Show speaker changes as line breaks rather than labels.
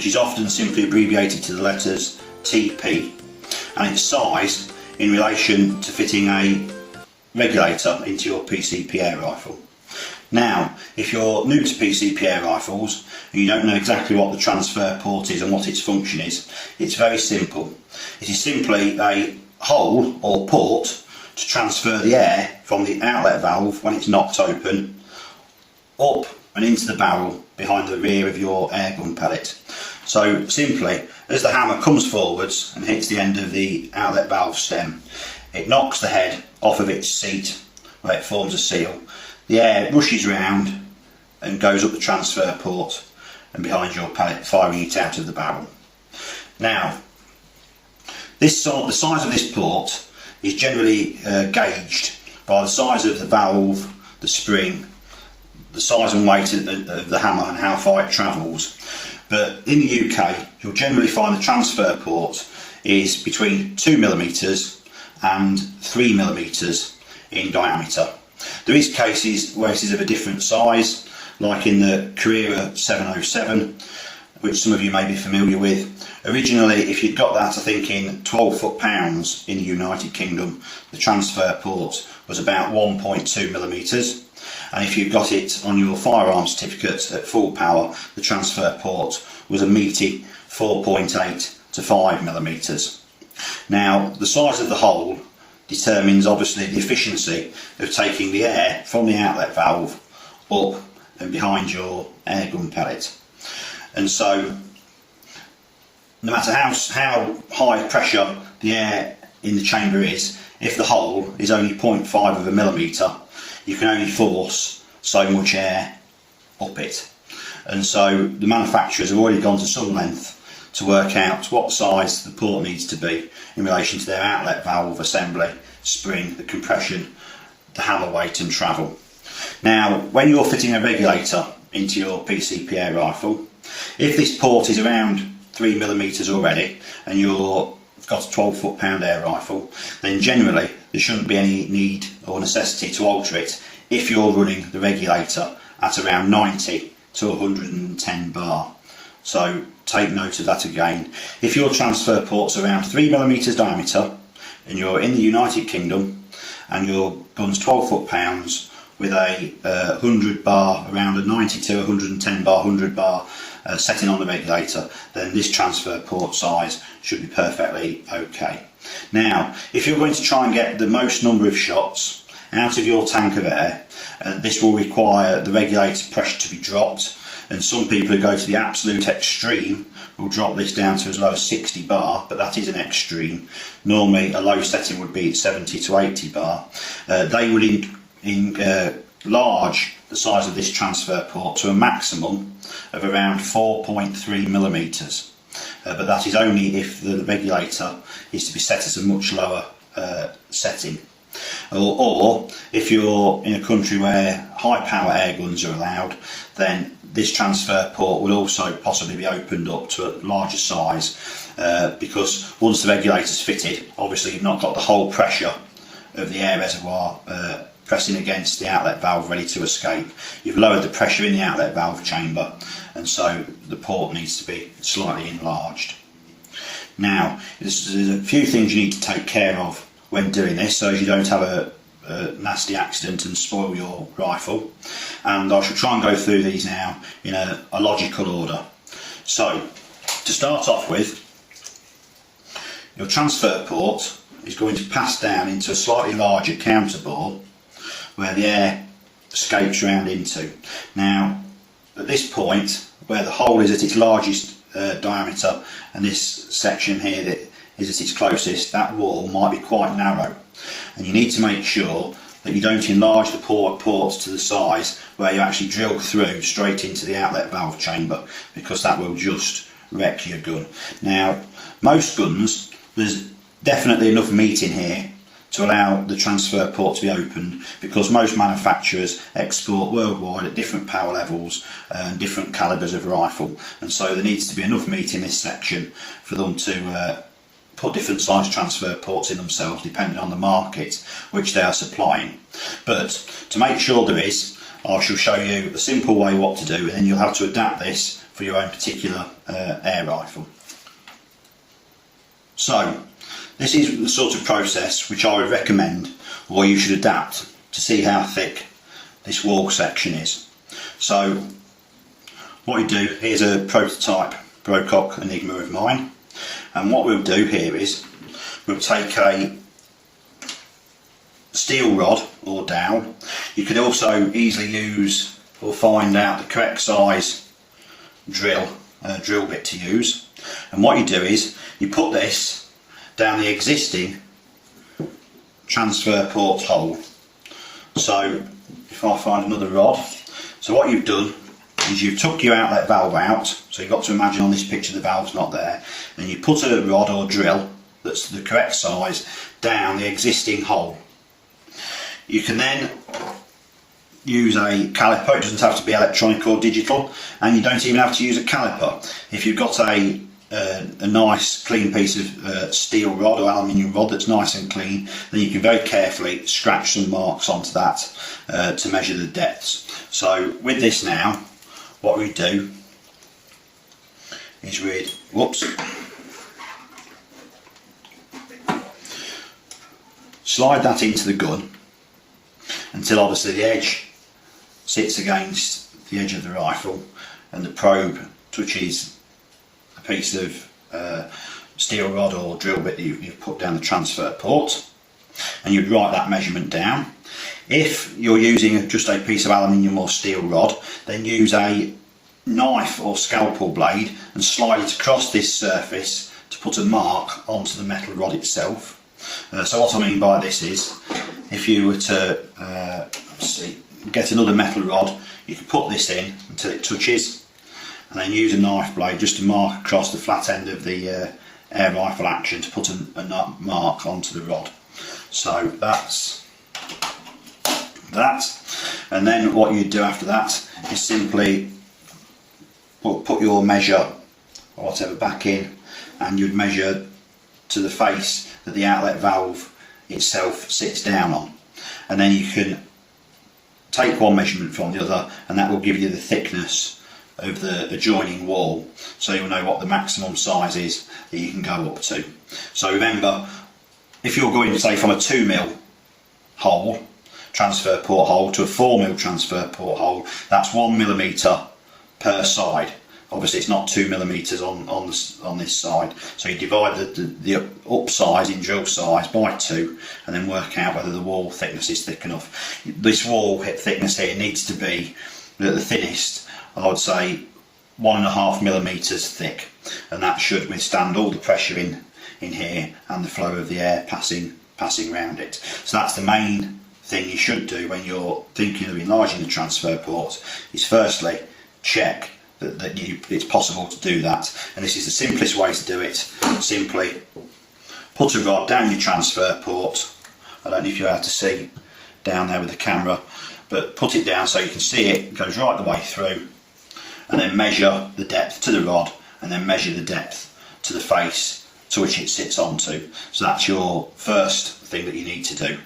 which is often simply abbreviated to the letters TP, and it's sized in relation to fitting a regulator into your PCP air rifle. Now, if you're new to PCP air rifles and you don't know exactly what the transfer port is and what its function is, it's very simple. It is simply a hole or port to transfer the air from the outlet valve when it's knocked open up and into the barrel behind the rear of your airgun pellet. So simply, as the hammer comes forwards and hits the end of the outlet valve stem, it knocks the head off of its seat where it forms a seal. The air rushes round and goes up the transfer port and behind your pellet, firing it out of the barrel. Now, the size of this port is generally gauged by the size of the valve, the spring, the size and weight of the hammer and how far it travels. But in the UK, you'll generally find the transfer port is between 2mm and 3mm in diameter. There is cases where it is of a different size, like in the Carrera 707, which some of you may be familiar with. Originally, if you'd got that, I think in 12 foot-pounds in the United Kingdom, the transfer port was about 1.2mm, and if you got it on your firearm certificate at full power, the transfer port was a meaty 4.8 to 5mm. Now, the size of the hole determines obviously the efficiency of taking the air from the outlet valve up and behind your airgun pellet. And so, no matter how high pressure the air in the chamber is, if the hole is only 0.5 of a millimetre, you can only force so much air up it. And so the manufacturers have already gone to some length to work out what size the port needs to be in relation to their outlet valve assembly, spring, the compression, the hammer weight and travel. Now, when you're fitting a regulator into your PCP air rifle, if this port is around 3mm already and you've got a 12 foot-pound air rifle, then generally there shouldn't be any need or necessity to alter it if you're running the regulator at around 90 to 110 bar. So take note of that again. If your transfer port's around 3mm diameter and you're in the United Kingdom and your gun's 12 foot-pounds with a 100 bar, around a 90 to 110 bar, 100 bar setting on the regulator, then this transfer port size should be perfectly okay. Now, if you're going to try and get the most number of shots out of your tank of air, this will require the regulator pressure to be dropped, and some people who go to the absolute extreme will drop this down to as low as 60 bar, but that is an extreme. Normally a low setting would be 70 to 80 bar. They would enlarge the size of this transfer port to a maximum of around 4.3mm, but that is only if the regulator is to be set at a much lower setting. Or if you're in a country where high power air guns are allowed, then this transfer port will also possibly be opened up to a larger size, because once the regulator's fitted, obviously you've not got the whole pressure of the air reservoir pressing against the outlet valve ready to escape. You've lowered the pressure in the outlet valve chamber, and so the port needs to be slightly enlarged. Now, there's a few things you need to take care of when doing this, so you don't have a nasty accident and spoil your rifle, and I shall try and go through these now in a logical order. So, to start off with, your transfer port is going to pass down into a slightly larger counterbore where the air escapes round into. Now, at this point, where the hole is at its largest diameter and this section here that is at its closest, that wall might be quite narrow, and you need to make sure that you don't enlarge the ports to the size where you actually drill through straight into the outlet valve chamber, because that will just wreck your gun. Now, most guns, there's definitely enough meat in here to allow the transfer port to be opened, because most manufacturers export worldwide at different power levels and different calibers of rifle, and so there needs to be enough meat in this section for them to put different size transfer ports in themselves depending on the market which they are supplying. But to make sure there is, I shall show you a simple way what to do, and then you'll have to adapt this for your own particular air rifle. So this is the sort of process which I would recommend, or you should adapt to see how thick this wall section is. So what you do, here's a prototype Brocock Enigma of mine, and what we'll do here is we'll take a steel rod or dowel. You could also easily use or find out the correct size drill bit to use, and what you do is you put this down the existing transfer port hole. So if I find another rod, so what you've done is you've took your outlet valve out, so you've got to imagine on this picture the valve's not there, and you put a rod or drill that's the correct size down the existing hole. You can then use a caliper. It doesn't have to be electronic or digital, and you don't even have to use a caliper. If you've got a nice clean piece of steel rod or aluminium rod that's nice and clean, then you can very carefully scratch some marks onto that to measure the depths. So with this now, what we do is we'd slide that into the gun until obviously the edge sits against the edge of the rifle and the probe touches a piece of steel rod or drill bit that you've put down the transfer port, and you'd write that measurement down. If you're using just a piece of aluminium or steel rod, then use a knife or scalpel blade and slide it across this surface to put a mark onto the metal rod itself. So what I mean by this is, if you were to get another metal rod, you can put this in until it touches, and then use a knife blade just to mark across the flat end of the air rifle action to put a mark onto the rod. So that's that, and then what you do after that is simply put your measure or whatever back in, and you'd measure to the face that the outlet valve itself sits down on, and then you can take one measurement from the other, and that will give you the thickness of the adjoining wall, so you'll know what the maximum size is that you can go up to. So remember, if you're going, say, from a 2mm hole, transfer port hole, to a 4mm transfer port hole, that's 1mm per side. Obviously it's not 2mm on this side, so you divide the up size in drill size by 2, and then work out whether the wall thickness is thick enough. This wall thickness here needs to be at the thinnest, I would say 1.5mm thick, and that should withstand all the pressure in here and the flow of the air passing around it. So that's the main thing you should do when you're thinking of enlarging the transfer port, is firstly check that it's possible to do that, and this is the simplest way to do it. Simply put a rod down your transfer port. I don't know if you're able to see down there with the camera, but put it down so you can see it goes right the way through, and then measure the depth to the rod, and then measure the depth to the face to which it sits onto. So that's your first thing that you need to do.